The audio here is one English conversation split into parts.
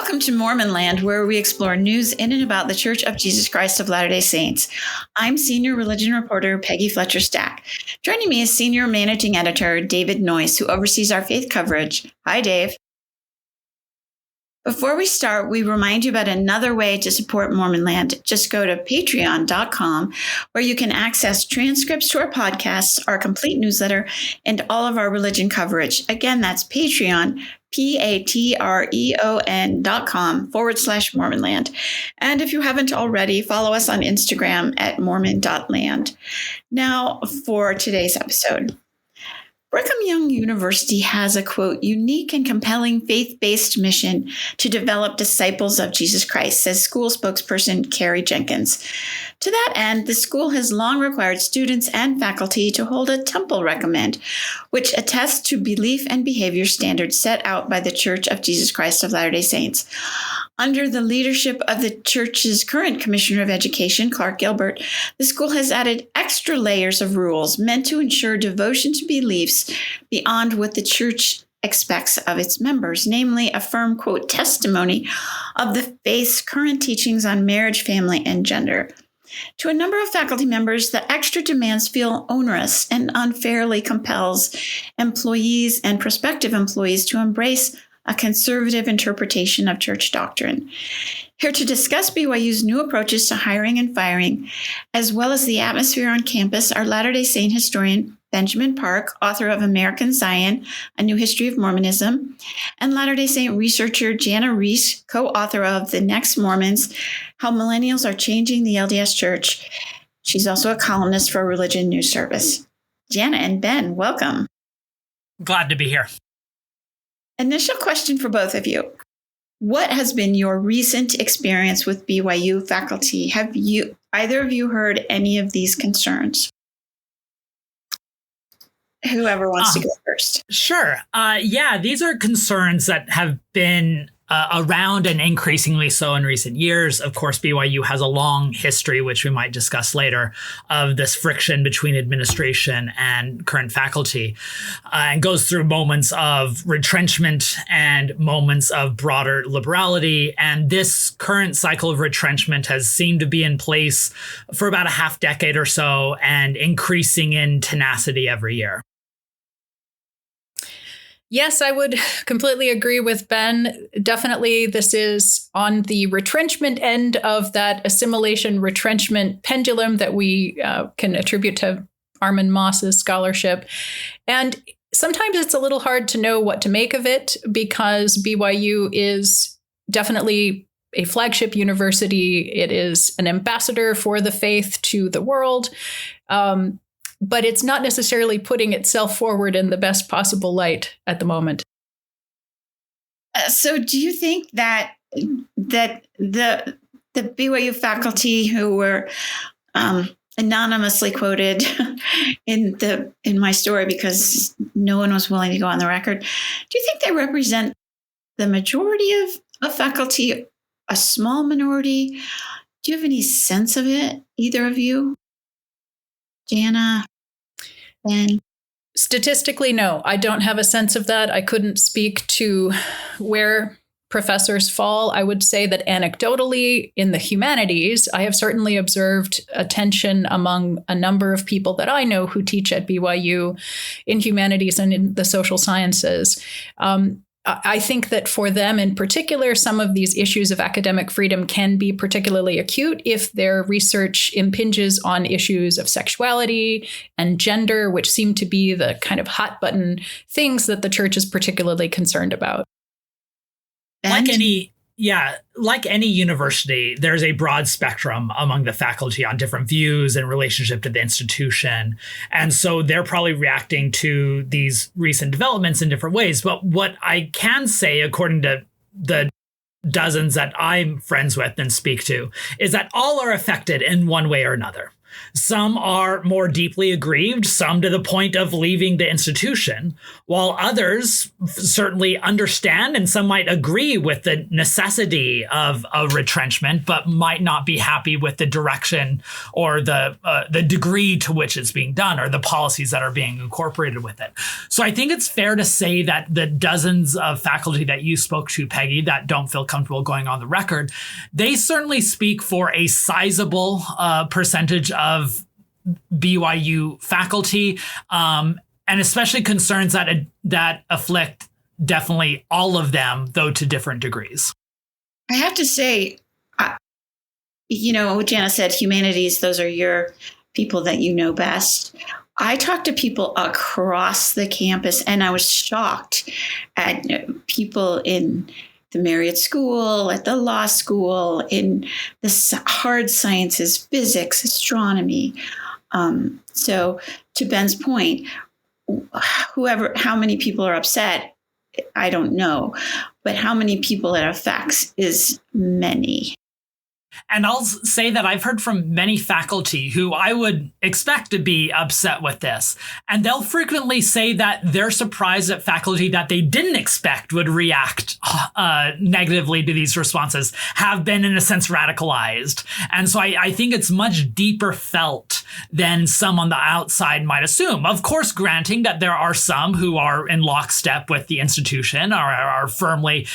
Welcome to Mormon Land, where we explore news in and about the Church of Jesus Christ of Latter-day Saints. I'm senior religion reporter Peggy Fletcher Stack. Joining me is senior managing editor David Noyce, who oversees our faith coverage. Hi, Dave. Before we start, we remind you about another way to support Mormon Land. Just go to patreon.com, where you can access transcripts to our podcasts, our complete newsletter, and all of our religion coverage. Again, that's Patreon, patreon.com/Mormonland. And if you haven't already, follow us on Instagram at mormon.land. Now for today's episode. Brigham Young University has a, quote, unique and compelling faith-based mission to develop disciples of Jesus Christ, says school spokesperson Carrie Jenkins. To that end, the school has long required students and faculty to hold a temple recommend, which attests to belief and behavior standards set out by the Church of Jesus Christ of Latter-day Saints. Under the leadership of the church's current Commissioner of Education, Clark Gilbert, the school has added extra layers of rules meant to ensure devotion to beliefs beyond what the church expects of its members, namely a firm, quote, testimony of the faith's current teachings on marriage, family, and gender. To a number of faculty members, the extra demands feel onerous and unfairly compels employees and prospective employees to embrace a conservative interpretation of church doctrine. Here to discuss BYU's new approaches to hiring and firing, as well as the atmosphere on campus, are Latter-day Saint historian Benjamin Park, author of American Zion, A New History of Mormonism, and Latter-day Saint researcher Jana Riess, co-author of the Next Mormons, How Millennials Are Changing the LDS Church. She's also a columnist for a religion news service. Jana and Ben, welcome. Glad to be here. Initial question for both of you. What has been your recent experience with BYU faculty? Have either of you heard any of these concerns? Whoever wants to go first. Sure. These are concerns that have been around and increasingly so in recent years. Of course, BYU has a long history, which we might discuss later, of this friction between administration and current faculty, and goes through moments of retrenchment and moments of broader liberality. And this current cycle of retrenchment has seemed to be in place for about a half decade or so and increasing in tenacity every year. Yes, I would completely agree with Ben. Definitely, this is on the retrenchment end of that assimilation retrenchment pendulum that we can attribute to Armin Moss's scholarship. And sometimes it's a little hard to know what to make of it because BYU is definitely a flagship university. It is an ambassador for the faith to the world. But it's not necessarily putting itself forward in the best possible light at the moment. So do you think that the BYU faculty who were anonymously quoted in my story because no one was willing to go on the record, do you think they represent the majority of faculty, a small minority? Do you have any sense of it, either of you? Jana? Ben? Statistically, no, I don't have a sense of that. I couldn't speak to where professors fall. I would say that anecdotally in the humanities, I have certainly observed a tension among a number of people that I know who teach at BYU in humanities and in the social sciences. I think that for them in particular, some of these issues of academic freedom can be particularly acute if their research impinges on issues of sexuality and gender, which seem to be the kind of hot button things that the church is particularly concerned about. Like any university, there's a broad spectrum among the faculty on different views in relationship to the institution. And so they're probably reacting to these recent developments in different ways. But what I can say, according to the dozens that I'm friends with and speak to, is that all are affected in one way or another. Some are more deeply aggrieved, some to the point of leaving the institution, while others certainly understand and some might agree with the necessity of a retrenchment, but might not be happy with the direction or the degree to which it's being done or the policies that are being incorporated with it. So I think it's fair to say that the dozens of faculty that you spoke to, Peggy, that don't feel comfortable going on the record, they certainly speak for a sizable percentage of BYU faculty, and especially concerns that afflict definitely all of them, though to different degrees. I have to say, Jana said humanities, those are your people that you know best. I talked to people across the campus, and I was shocked at people in the Marriott School, at the law school, in the hard sciences, physics, astronomy. So to Ben's point, how many people are upset, I don't know, but how many people it affects is many. And I'll say that I've heard from many faculty who I would expect to be upset with this. And they'll frequently say that they're surprised at faculty that they didn't expect would react negatively to these responses have been, in a sense, radicalized. And so I think it's much deeper felt than some on the outside might assume. Of course, granting that there are some who are in lockstep with the institution or are firmly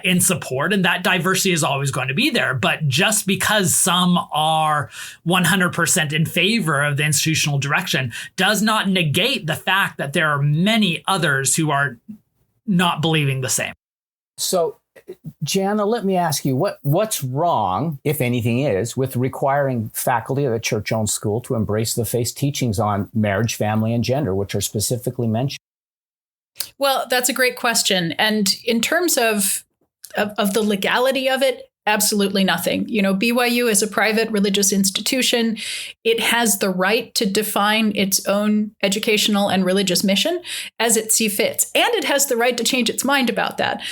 in support, and that diversity is always going to be there. But just because some are 100% in favor of the institutional direction does not negate the fact that there are many others who are not believing the same. So, Jana, let me ask you, what's wrong, if anything is, with requiring faculty of a church-owned school to embrace the faith's teachings on marriage, family, and gender, which are specifically mentioned? Well, that's a great question. And in terms of the legality of it, absolutely nothing. BYU is a private religious institution. It has the right to define its own educational and religious mission as it sees fits. And it has the right to change its mind about that.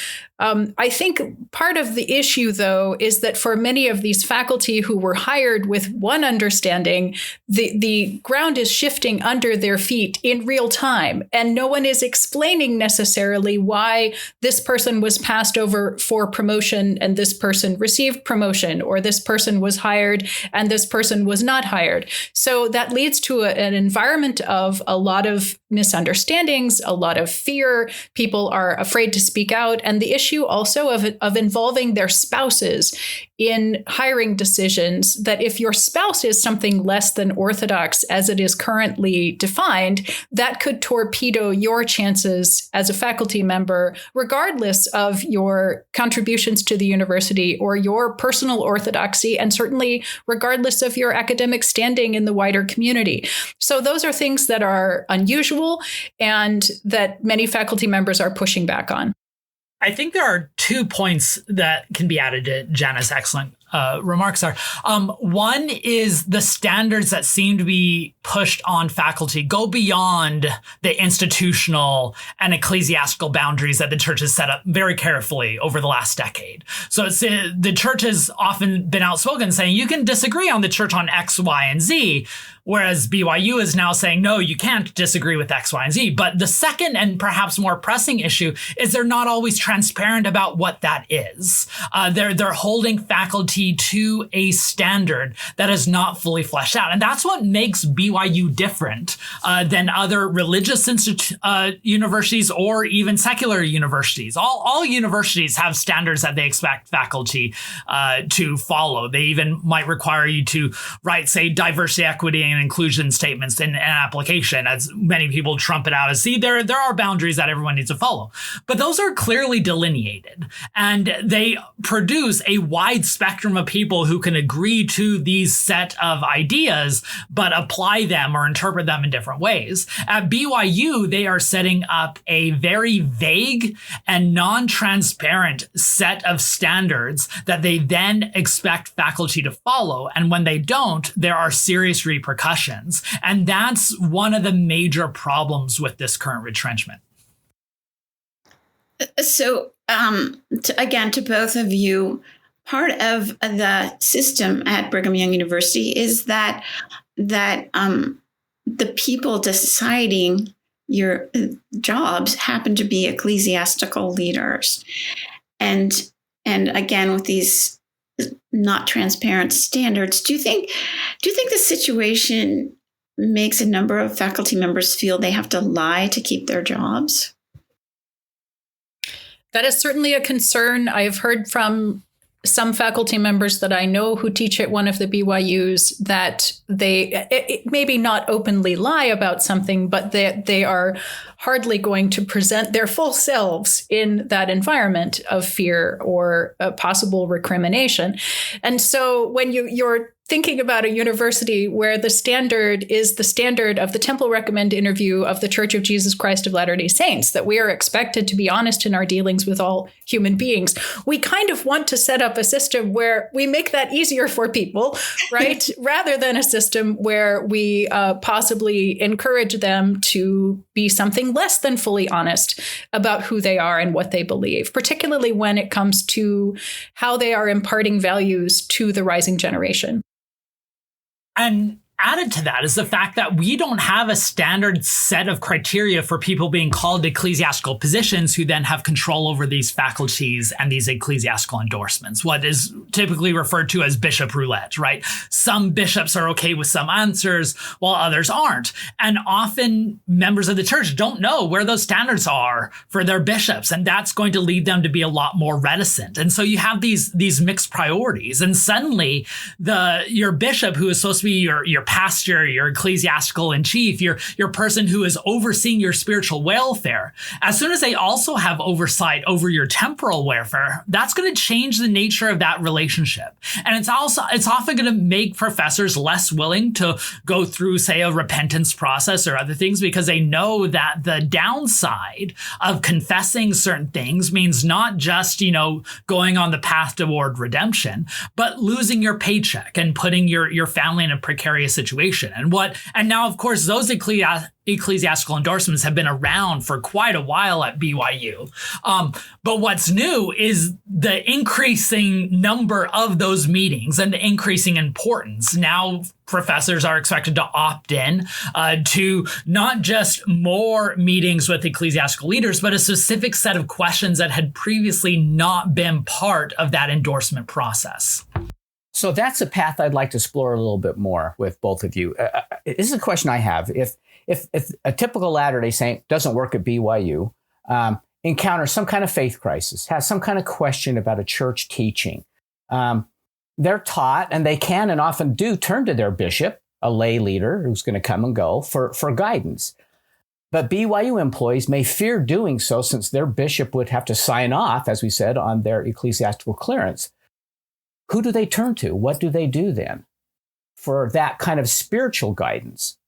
I think part of the issue, though, is that for many of these faculty who were hired with one understanding, the ground is shifting under their feet in real time. And no one is explaining necessarily why this person was passed over for promotion and this person received promotion, or this person was hired and this person was not hired. So that leads to an environment of a lot of misunderstandings, a lot of fear. People are afraid to speak out. And the issue also of involving their spouses in hiring decisions, that if your spouse is something less than orthodox as it is currently defined, that could torpedo your chances as a faculty member, regardless of your contributions to the university or your personal orthodoxy, and certainly regardless of your academic standing in the wider community. So those are things that are unusual and that many faculty members are pushing back on. I think there are 2 points that can be added to Jana's excellent remarks there. One is the standards that seem to be pushed on faculty go beyond the institutional and ecclesiastical boundaries that the church has set up very carefully over the last decade. So the church has often been outspoken saying you can disagree on the church on X, Y, and Z, whereas BYU is now saying, no, you can't disagree with X, Y, and Z. But the second and perhaps more pressing issue is they're not always transparent about what that is. They're holding faculty to a standard that is not fully fleshed out. And that's what makes BYU different than other religious universities or even secular universities. All universities have standards that they expect faculty to follow. They even might require you to write, say, diversity, equity, and inclusion statements in an application, as many people trump it out as, see, there are boundaries that everyone needs to follow. But those are clearly delineated, and they produce a wide spectrum of people who can agree to these set of ideas, but apply them or interpret them in different ways. At BYU, they are setting up a very vague and non-transparent set of standards that they then expect faculty to follow. And when they don't, there are serious repercussions. And that's one of the major problems with this current retrenchment. So, again, to both of you, part of the system at Brigham Young University is that that the people deciding your jobs happen to be ecclesiastical leaders. And again, with these not transparent standards, do you think the situation makes a number of faculty members feel they have to lie to keep their jobs? That is certainly a concern. I've heard from some faculty members that I know who teach at one of the BYUs that they maybe not openly lie about something, but that they are hardly going to present their full selves in that environment of fear or a possible recrimination. And so when you're thinking about a university where the standard is the standard of the Temple Recommend interview of the Church of Jesus Christ of Latter-day Saints, that we are expected to be honest in our dealings with all human beings, we kind of want to set up a system where we make that easier for people, right? Rather than a system where we possibly encourage them to be something less than fully honest about who they are and what they believe, particularly when it comes to how they are imparting values to the rising generation. And added to that is the fact that we don't have a standard set of criteria for people being called to ecclesiastical positions who then have control over these faculties and these ecclesiastical endorsements, what is typically referred to as bishop roulette, right? Some bishops are okay with some answers while others aren't. And often members of the church don't know where those standards are for their bishops. And that's going to lead them to be a lot more reticent. And so you have these mixed priorities. And suddenly your bishop, who is supposed to be your pastor, your ecclesiastical in chief, your person who is overseeing your spiritual welfare, as soon as they also have oversight over your temporal welfare, that's going to change the nature of that relationship. And it's often going to make professors less willing to go through, say, a repentance process or other things, because they know that the downside of confessing certain things means not just, going on the path toward redemption, but losing your paycheck and putting your family in a precarious situation. And now, of course, those ecclesiastical endorsements have been around for quite a while at BYU. But what's new is the increasing number of those meetings and the increasing importance. Now, professors are expected to opt in to not just more meetings with ecclesiastical leaders, but a specific set of questions that had previously not been part of that endorsement process. So that's a path I'd like to explore a little bit more with both of you. This is a question I have. If a typical Latter-day Saint doesn't work at BYU, encounters some kind of faith crisis, has some kind of question about a church teaching, they're taught, and they can and often do turn to their bishop, a lay leader who's going to come and go for guidance. But BYU employees may fear doing so, since their bishop would have to sign off, as we said, on their ecclesiastical clearance. Who do they turn to? What do they do then for that kind of spiritual guidance?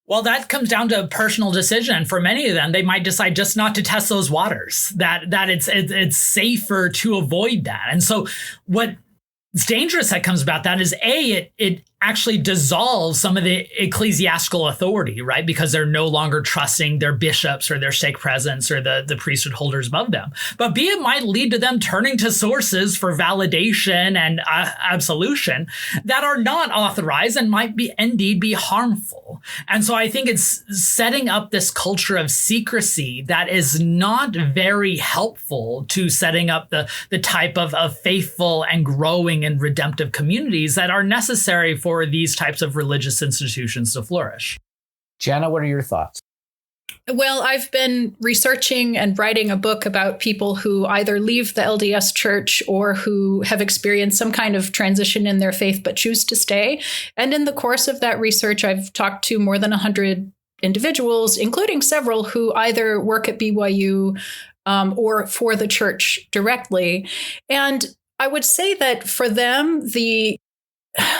Well, that comes down to a personal decision. For many of them, they might decide just not to test those waters, that it's safer to avoid that. And so what's dangerous that comes about that is, it actually dissolves some of the ecclesiastical authority, right? Because they're no longer trusting their bishops or their stake presence or the priesthood holders above them. But B, it might lead to them turning to sources for validation and absolution that are not authorized and might indeed be harmful. And so I think it's setting up this culture of secrecy that is not very helpful to setting up the type of faithful and growing and redemptive communities that are necessary for these types of religious institutions to flourish. Jana, what are your thoughts? Well, I've been researching and writing a book about people who either leave the LDS church or who have experienced some kind of transition in their faith but choose to stay. And in the course of that research, I've talked to more than 100 individuals, including several who either work at BYU or for the church directly. And I would say that for them,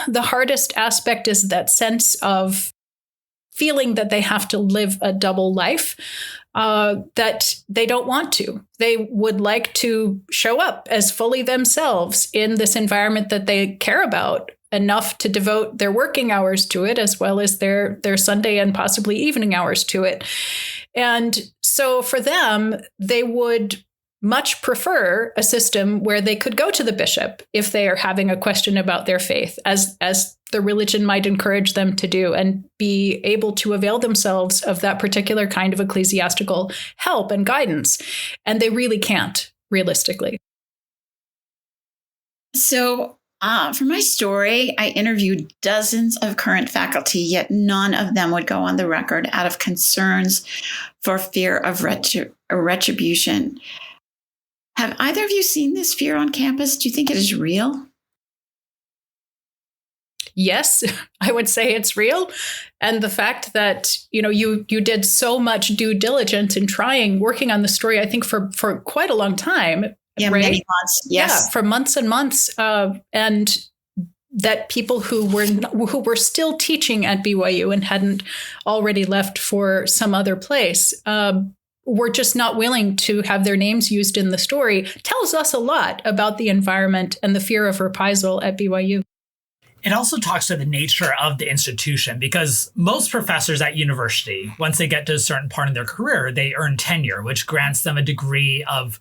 the hardest aspect is that sense of feeling that they have to live a double life, that they don't want to. They would like to show up as fully themselves in this environment that they care about enough to devote their working hours to it, as well as their Sunday and possibly evening hours to it. And so for them, they would much prefer a system where they could go to the bishop if they are having a question about their faith, as the religion might encourage them to do, and be able to avail themselves of that particular kind of ecclesiastical help and guidance. And they really can't, realistically. So for my story, I interviewed dozens of current faculty, yet none of them would go on the record out of concerns for fear of retribution. Have either of you seen this fear on campus? Do you think it is real? Yes, I would say it's real. And the fact that, you did so much due diligence in working on the story, I think for quite a long time. Yeah, right? many months. Yes. Yeah, for months and months. And that people who were still teaching at BYU and hadn't already left for some other place were just not willing to have their names used in the story tells us a lot about the environment and the fear of reprisal at BYU. It also talks to the nature of the institution, because most professors at university, once they get to a certain part in their career, they earn tenure, which grants them a degree of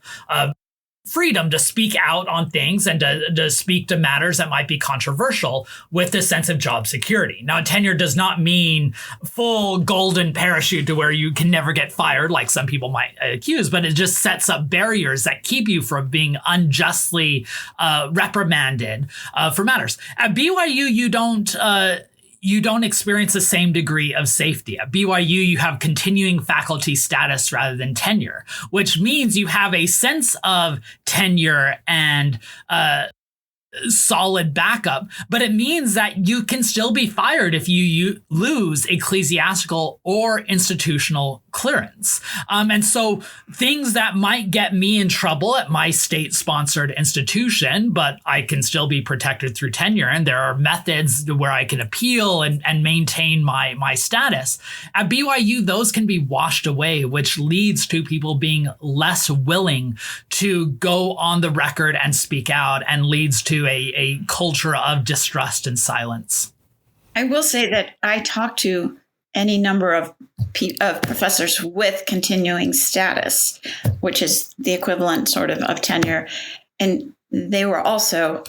freedom to speak out on things and to speak to matters that might be controversial with a sense of job security. Now, tenure does not mean full golden parachute to where you can never get fired, like some people might accuse, but it just sets up barriers that keep you from being unjustly reprimanded for matters. At BYU, you don't experience the same degree of safety. At BYU, you have continuing faculty status rather than tenure, which means you have a sense of tenure and solid backup, but it means that you can still be fired if you lose ecclesiastical or institutional clearance. And so things that might get me in trouble at my state-sponsored institution, but I can still be protected through tenure, and there are methods where I can appeal and maintain my status. At BYU, those can be washed away, which leads to people being less willing to go on the record and speak out, and leads to a culture of distrust and silence. I will say that I talked to any number of professors with continuing status, which is the equivalent sort of tenure. And they were also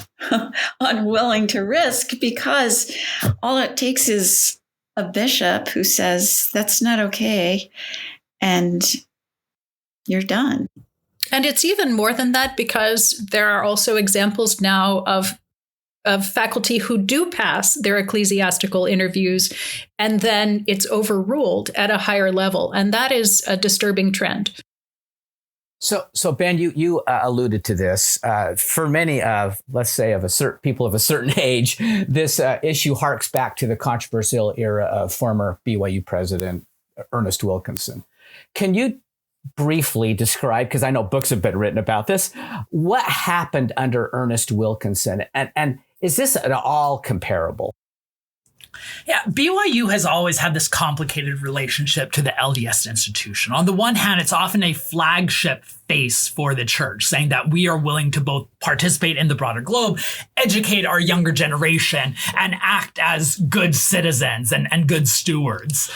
unwilling to risk, because all it takes is a bishop who says that's not okay, and you're done. And it's even more than that, because there are also examples now of faculty who do pass their ecclesiastical interviews, and then it's overruled at a higher level. And that is a disturbing trend. So Ben, you alluded to this. For many of, let's say, people of a certain age, this issue harks back to the controversial era of former BYU president Ernest Wilkinson. Can you briefly describe, because I know books have been written about this, what happened under Ernest Wilkinson, and is this at all comparable? Yeah, BYU has always had this complicated relationship to the LDS institution. On the one hand, it's often a flagship face for the church, saying that we are willing to both participate in the broader globe, educate our younger generation, and act as good citizens and good stewards.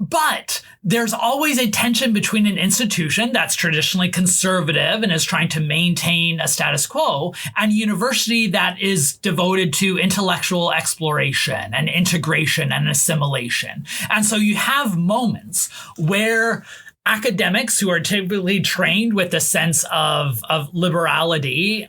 But there's always a tension between an institution that's traditionally conservative and is trying to maintain a status quo, and a university that is devoted to intellectual exploration and integration and assimilation. And so you have moments where academics who are typically trained with a sense of liberality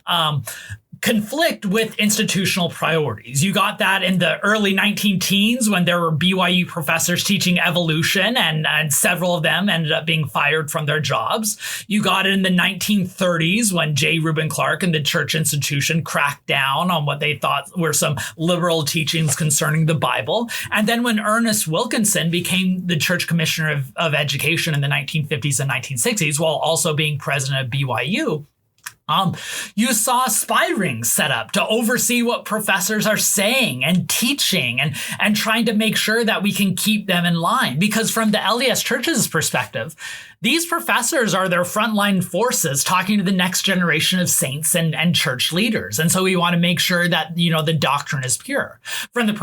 conflict with institutional priorities. You got that in the early 19-teens when there were BYU professors teaching evolution, and several of them ended up being fired from their jobs. You got it in the 1930s when J. Reuben Clark and the church institution cracked down on what they thought were some liberal teachings concerning the Bible. And then when Ernest Wilkinson became the church commissioner of education in the 1950s and 1960s, while also being president of BYU, you saw spy rings set up to oversee what professors are saying and teaching, and trying to make sure that we can keep them in line. Because from the LDS Church's perspective, these professors are their frontline forces talking to the next generation of saints and church leaders. And so we want to make sure that, the doctrine is pure. From the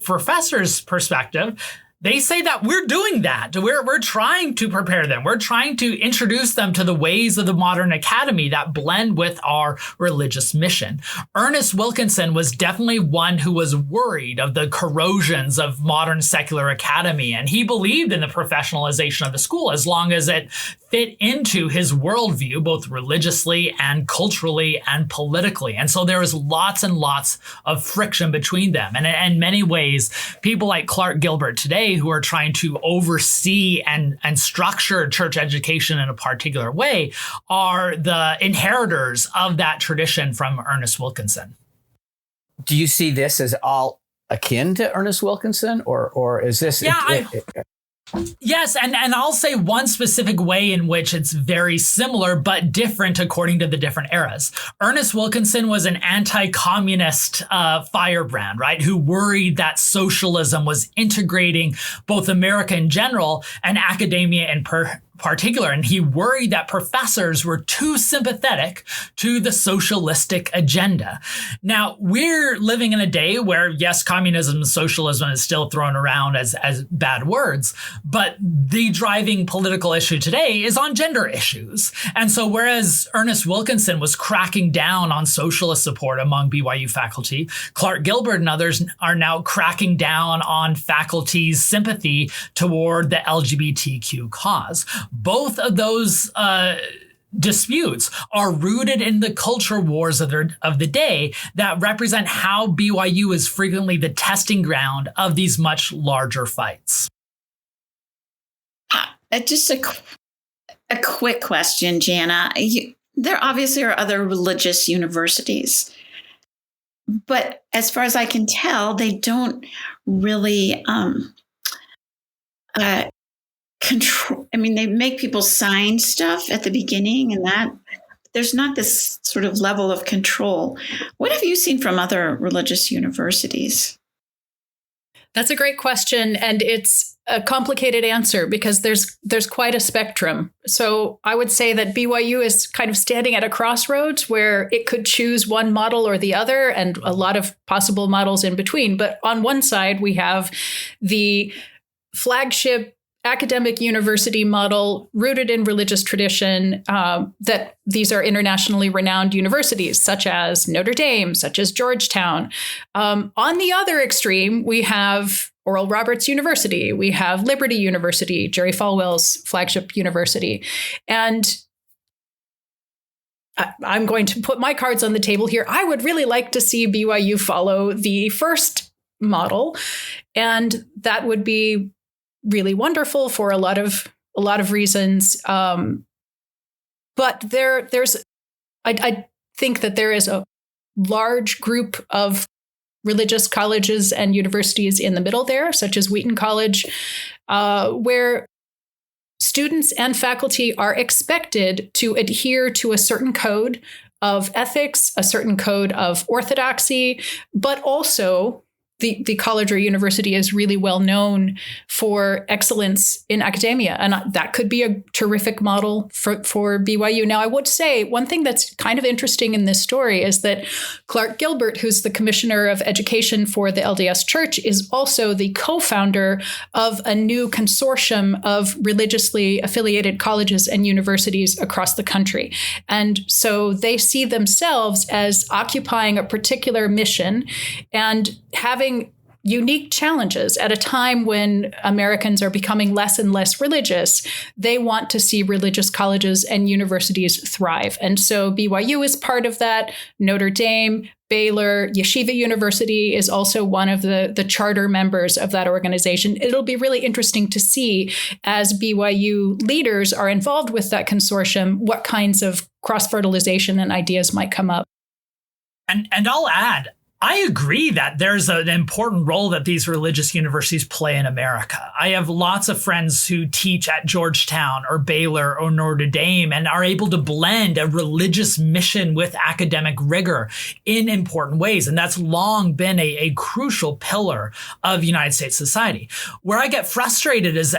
professor's perspective, They say that we're doing that. We're trying to prepare them. We're trying to introduce them to the ways of the modern academy that blend with our religious mission. Ernest Wilkinson was definitely one who was worried of the corrosions of modern secular academy, and he believed in the professionalization of the school as long as it fit into his worldview, both religiously and culturally and politically. And so there was lots and lots of friction between them. And in many ways, people like Clark Gilbert today, who are trying to oversee and structure church education in a particular way, are the inheritors of that tradition from Ernest Wilkinson. Do you see this as all akin to Ernest Wilkinson, or is this? Yes, and I'll say one specific way in which it's very similar but different according to the different eras. Ernest Wilkinson was an anti-communist firebrand, right, who worried that socialism was integrating both America in general and academia in particular, and he worried that professors were too sympathetic to the socialistic agenda. Now, we're living in a day where, yes, communism and socialism is still thrown around as bad words, but the driving political issue today is on gender issues. And so whereas Ernest Wilkinson was cracking down on socialist support among BYU faculty, Clark Gilbert and others are now cracking down on faculty's sympathy toward the LGBTQ cause. Both of those disputes are rooted in the culture wars of the day that represent how BYU is frequently the testing ground of these much larger fights. Just a quick question, Jana. There obviously are other religious universities, but as far as I can tell, they don't really control. I mean, they make people sign stuff at the beginning, and that there's not this sort of level of control. What have you seen from other religious universities? That's a great question, and it's a complicated answer because there's quite a spectrum. So I would say that BYU is kind of standing at a crossroads where it could choose one model or the other, and a lot of possible models in between. But on one side, we have the flagship academic university model rooted in religious tradition, that these are internationally renowned universities, such as Notre Dame, such as Georgetown. On the other extreme, we have Oral Roberts University. We have Liberty University, Jerry Falwell's flagship university. And I'm going to put my cards on the table here. I would really like to see BYU follow the first model, and that would be really wonderful for a lot of reasons. But I think that there is a large group of religious colleges and universities in the middle there, such as Wheaton College, where students and faculty are expected to adhere to a certain code of ethics, a certain code of orthodoxy, but also the college or university is really well known for excellence in academia. And that could be a terrific model for BYU. Now, I would say one thing that's kind of interesting in this story is that Clark Gilbert, who's the commissioner of education for the LDS Church, is also the co-founder of a new consortium of religiously affiliated colleges and universities across the country. And so they see themselves as occupying a particular mission and having unique challenges at a time when Americans are becoming less and less religious. They want to see religious colleges and universities thrive. And so BYU is part of that. Notre Dame, Baylor, Yeshiva University is also one of the charter members of that organization. It'll be really interesting to see, as BYU leaders are involved with that consortium, what kinds of cross-fertilization and ideas might come up. And I'll add, I agree that there's an important role that these religious universities play in America. I have lots of friends who teach at Georgetown or Baylor or Notre Dame and are able to blend a religious mission with academic rigor in important ways. And that's long been a crucial pillar of United States society. Where I get frustrated is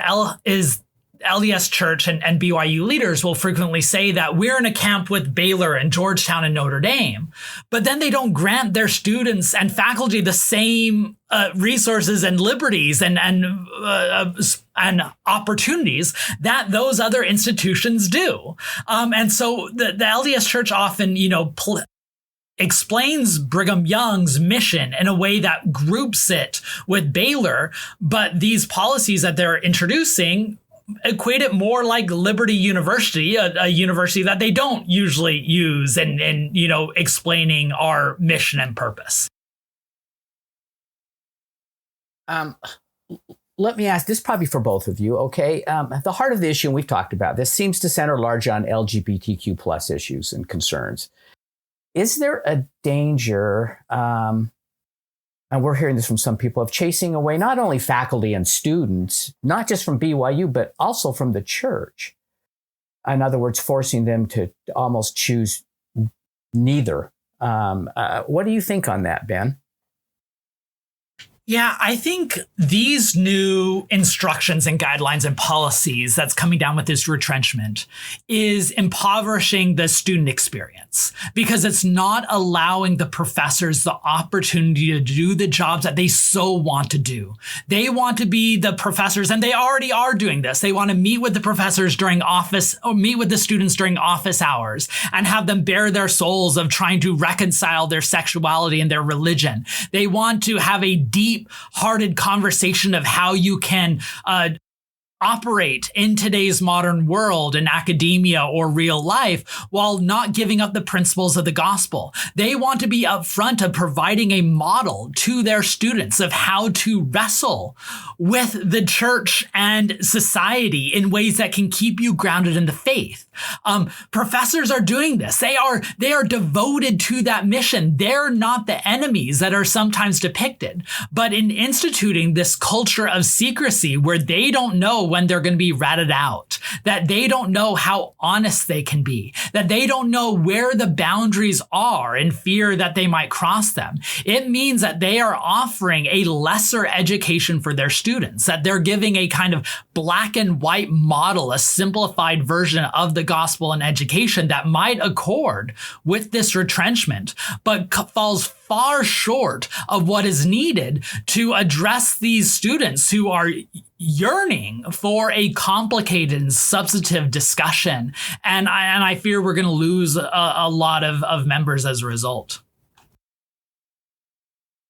LDS Church and BYU leaders will frequently say that we're in a camp with Baylor and Georgetown and Notre Dame, but then they don't grant their students and faculty the same resources and liberties and opportunities that those other institutions do. And so the LDS Church often, explains Brigham Young's mission in a way that groups it with Baylor, but these policies that they're introducing equate it more like Liberty University, a university that they don't usually use in explaining our mission and purpose. Let me ask this, probably for both of you, okay? The heart of the issue, and we've talked about this, seems to center largely on LGBTQ plus issues and concerns. Is there a danger, and we're hearing this from some people, of chasing away not only faculty and students, not just from BYU, but also from the church? In other words, forcing them to almost choose neither. What do you think on that, Ben? Yeah, I think these new instructions and guidelines and policies that's coming down with this retrenchment is impoverishing the student experience because it's not allowing the professors the opportunity to do the jobs that they so want to do. They want to be the professors, and they already are doing this. They want to meet with the professors during office, or meet with the students during office hours and have them bare their souls of trying to reconcile their sexuality and their religion. They want to have a deep-hearted conversation of how you can operate in today's modern world in academia or real life while not giving up the principles of the gospel. They want to be upfront of providing a model to their students of how to wrestle with the church and society in ways that can keep you grounded in the faith. Professors are doing this. They are devoted to that mission. They're not the enemies that are sometimes depicted. But in instituting this culture of secrecy where they don't know when they're going to be ratted out, that they don't know how honest they can be, that they don't know where the boundaries are in fear that they might cross them, it means that they are offering a lesser education for their students, that they're giving a kind of black and white model, a simplified version of the gospel and education that might accord with this retrenchment, but falls far short of what is needed to address these students who are yearning for a complicated and substantive discussion. And I fear we're going to lose a lot of members as a result.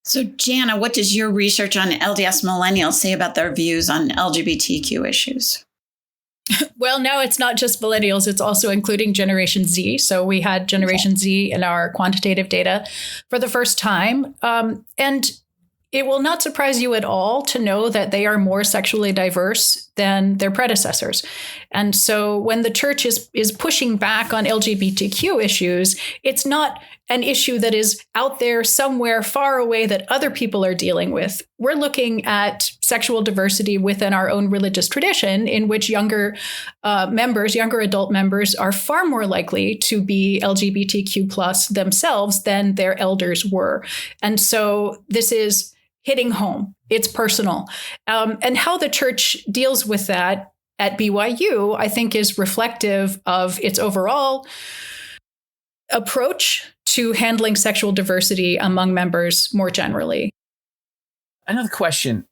So, Jana, what does your research on LDS millennials say about their views on LGBTQ issues? Well, now it's not just millennials, it's also including Generation Z. So we had Generation Z in our quantitative data for the first time. And it will not surprise you at all to know that they are more sexually diverse than their predecessors. And so when the church is pushing back on LGBTQ issues, it's not an issue that is out there somewhere far away that other people are dealing with. We're looking at sexual diversity within our own religious tradition, in which younger adult members are far more likely to be LGBTQ plus themselves than their elders were. And so this is hitting home. It's personal. And how the church deals with that at BYU, I think, is reflective of its overall approach to handling sexual diversity among members more generally. Another question.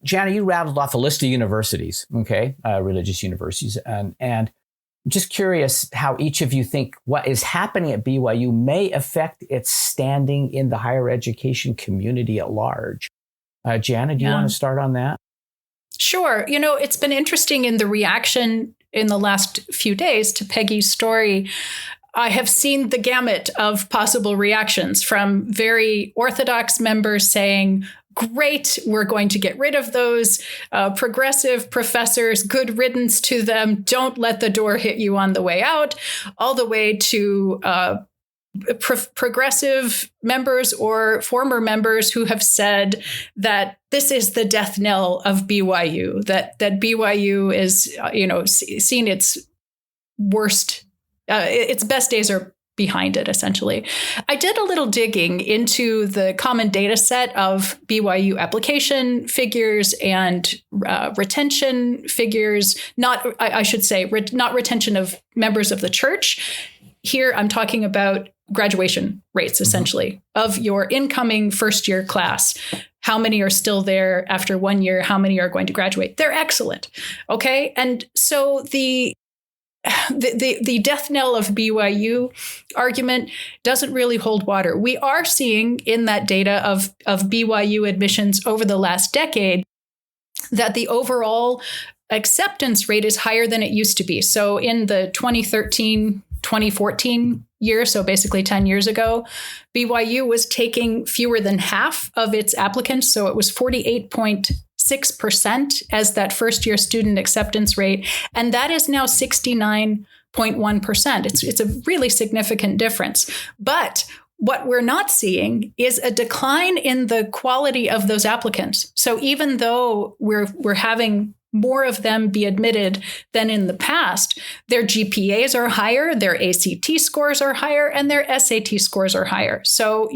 Jana, you rattled off a list of universities, okay, religious universities. And I'm just curious how each of you think what is happening at BYU may affect its standing in the higher education community at large. Jana, do you want to start on that? Sure. It's been interesting in the reaction in the last few days to Peggy's story. I have seen the gamut of possible reactions from very orthodox members saying, great, we're going to get rid of those progressive professors, good riddance to them, don't let the door hit you on the way out, all the way to progressive members or former members who have said that this is the death knell of BYU, that BYU is, seen its worst. Its best days are behind it, essentially. I did a little digging into the common data set of BYU application figures and retention figures, not retention of members of the church. Here, I'm talking about graduation rates, essentially, of your incoming first-year class. How many are still there after 1 year? How many are going to graduate? They're excellent. Okay. And so the death knell of BYU argument doesn't really hold water. We are seeing in that data of BYU admissions over the last decade that the overall acceptance rate is higher than it used to be. So in the 2013-2014 year, so basically 10 years ago, BYU was taking fewer than half of its applicants. So it was 48.6% as that first year student acceptance rate. And that is now 69.1%. It's a really significant difference. But what we're not seeing is a decline in the quality of those applicants. So even though we're having more of them be admitted than in the past, their GPAs are higher, their ACT scores are higher, and their SAT scores are higher. So,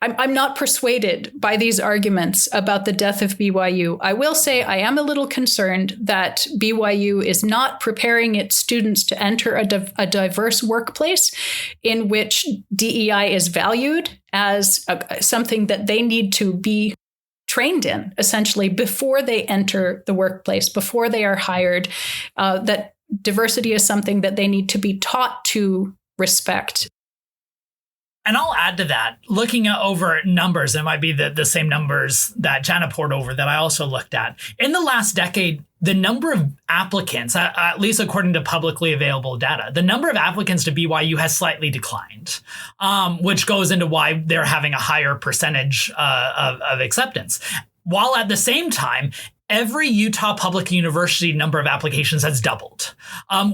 I'm not persuaded by these arguments about the death of BYU. I will say I am a little concerned that BYU is not preparing its students to enter a diverse workplace in which DEI is valued as something that they need to be trained in, essentially, before they enter the workplace, before they are hired, that diversity is something that they need to be taught to respect. And I'll add to that, looking over numbers, it might be the same numbers that Jana poured over that I also looked at. In the last decade, the number of applicants, at least according to publicly available data, the number of applicants to BYU has slightly declined, which goes into why they're having a higher percentage of acceptance. While at the same time, every Utah public university number of applications has doubled,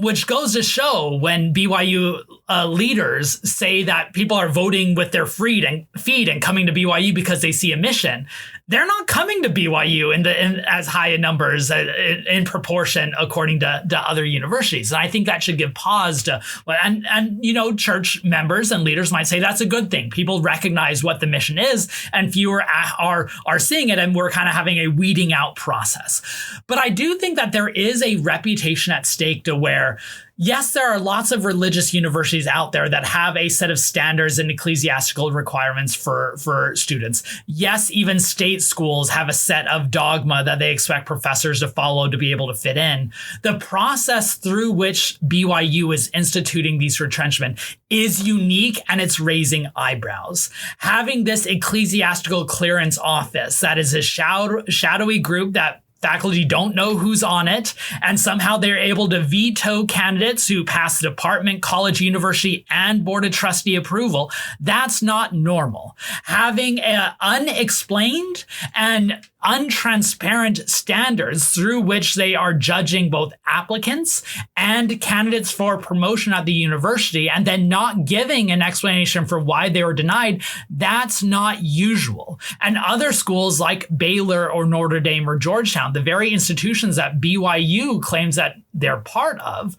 which goes to show when BYU leaders say that people are voting with their feet and coming to BYU because they see a mission. They're not coming to BYU in as high a numbers in proportion according to other universities. And I think that should give pause to, and church members and leaders might say that's a good thing. People recognize what the mission is and fewer are seeing it. And we're kind of having a weeding out process. But I do think that there is a reputation at stake to where, yes, there are lots of religious universities out there that have a set of standards and ecclesiastical requirements for students. Yes, even state schools have a set of dogma that they expect professors to follow to be able to fit in. The process through which BYU is instituting these retrenchment is unique and it's raising eyebrows. Having this ecclesiastical clearance office that is a shadowy group that faculty don't know who's on it, and somehow they're able to veto candidates who pass the department, college, university, and board of trustee approval. That's not normal. Having unexplained and untransparent standards through which they are judging both applicants and candidates for promotion at the university and then not giving an explanation for why they were denied, that's not usual. And other schools like Baylor or Notre Dame or Georgetown, the very institutions that BYU claims that they're part of,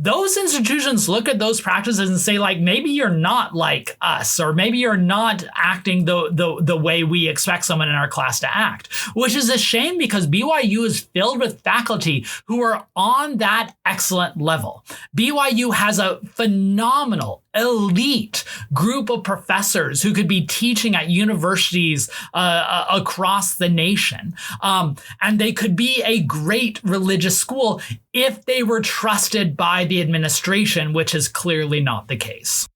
those institutions look at those practices and say, like, maybe you're not like us, or maybe you're not acting the way we expect someone in our class to act, which is a shame because BYU is filled with faculty who are on that excellent level. BYU has a phenomenal, elite group of professors who could be teaching at universities across the nation. And they could be a great religious school if they were trusted by the administration, which is clearly not the case.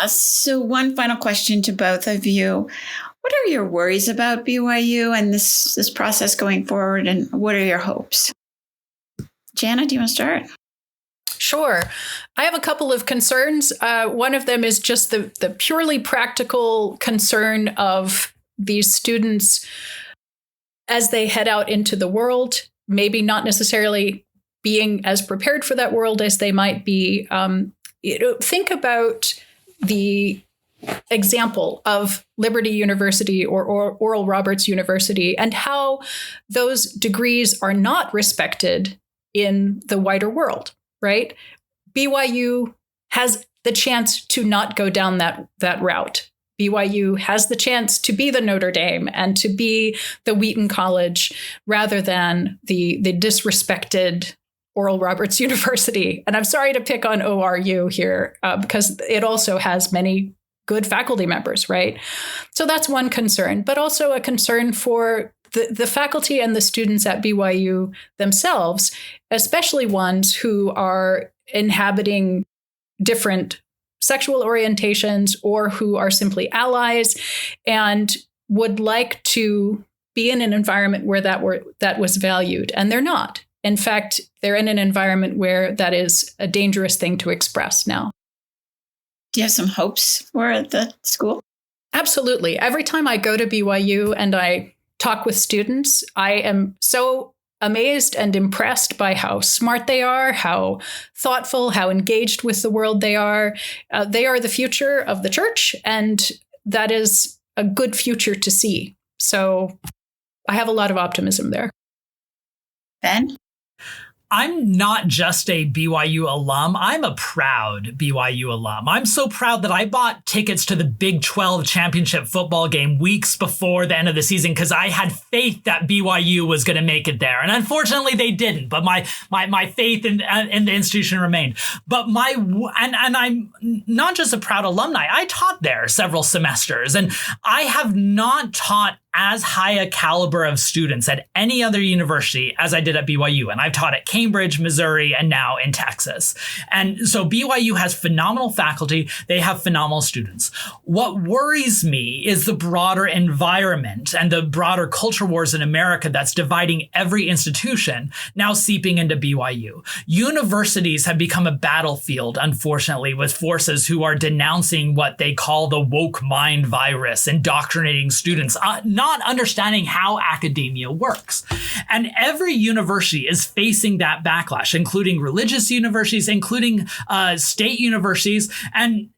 So one final question to both of you. What are your worries about BYU and this process going forward, and what are your hopes? Jana, do you want to start? Sure. I have a couple of concerns. One of them is just the purely practical concern of these students as they head out into the world, maybe not necessarily being as prepared for that world as they might be. Think about the example of Liberty University or Oral Roberts University and how those degrees are not respected in the wider world, right? BYU has the chance to not go down that route. BYU has the chance to be the Notre Dame and to be the Wheaton College rather than the disrespected Oral Roberts University. And I'm sorry to pick on ORU here because it also has many good faculty members, right? So that's one concern, but also a concern for the faculty and the students at BYU themselves, especially ones who are inhabiting different sexual orientations or who are simply allies and would like to be in an environment where that was valued. And they're not. In fact, they're in an environment where that is a dangerous thing to express now. Do you have some hopes for the school? Absolutely. Every time I go to BYU and I talk with students, I am so amazed and impressed by how smart they are, how thoughtful, how engaged with the world they are. They are the future of the church, and that is a good future to see. So I have a lot of optimism there. Ben? I'm not just a BYU alum. I'm a proud BYU alum. I'm so proud that I bought tickets to the Big 12 championship football game weeks before the end of the season because I had faith that BYU was going to make it there. And unfortunately, they didn't. But my faith in the institution remained. But I'm not just a proud alumni. I taught there several semesters, and I have not taught as high a caliber of students at any other university as I did at BYU. And I've taught at Cambridge, Missouri, and now in Texas. And so BYU has phenomenal faculty. They have phenomenal students. What worries me is the broader environment and the broader culture wars in America that's dividing every institution now seeping into BYU. Universities have become a battlefield, unfortunately, with forces who are denouncing what they call the woke mind virus, indoctrinating students, not understanding how academia works. And every university is facing that backlash, including religious universities, including state universities, and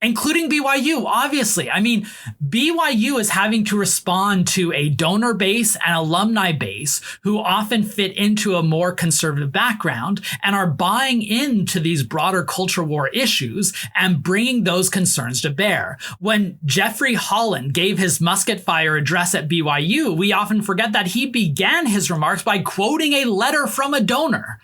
including BYU, obviously. I mean, BYU is having to respond to a donor base and alumni base who often fit into a more conservative background and are buying into these broader culture war issues and bringing those concerns to bear. When Jeffrey Holland gave his musket fire address at BYU, we often forget that he began his remarks by quoting a letter from a donor.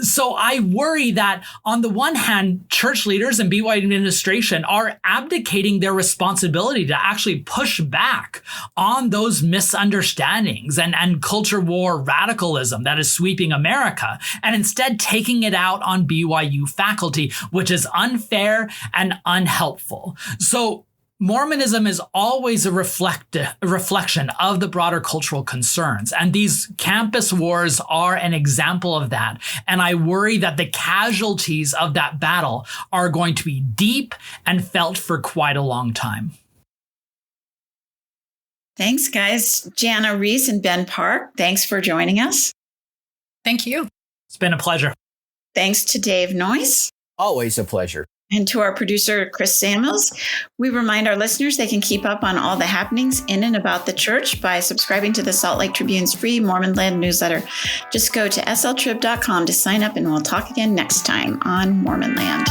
So I worry that on the one hand, church leaders and BYU administration are abdicating their responsibility to actually push back on those misunderstandings and culture war radicalism that is sweeping America, and instead taking it out on BYU faculty, which is unfair and unhelpful. So Mormonism is always a reflection of the broader cultural concerns, and these campus wars are an example of that. And I worry that the casualties of that battle are going to be deep and felt for quite a long time. Thanks, guys. Jana Riess and Ben Park, thanks for joining us. Thank you. It's been a pleasure. Thanks to Dave Noyce. Always a pleasure. And to our producer, Chris Samuels. We remind our listeners they can keep up on all the happenings in and about the church by subscribing to the Salt Lake Tribune's free Mormon Land newsletter. Just go to sltrib.com to sign up, and we'll talk again next time on Mormon Land.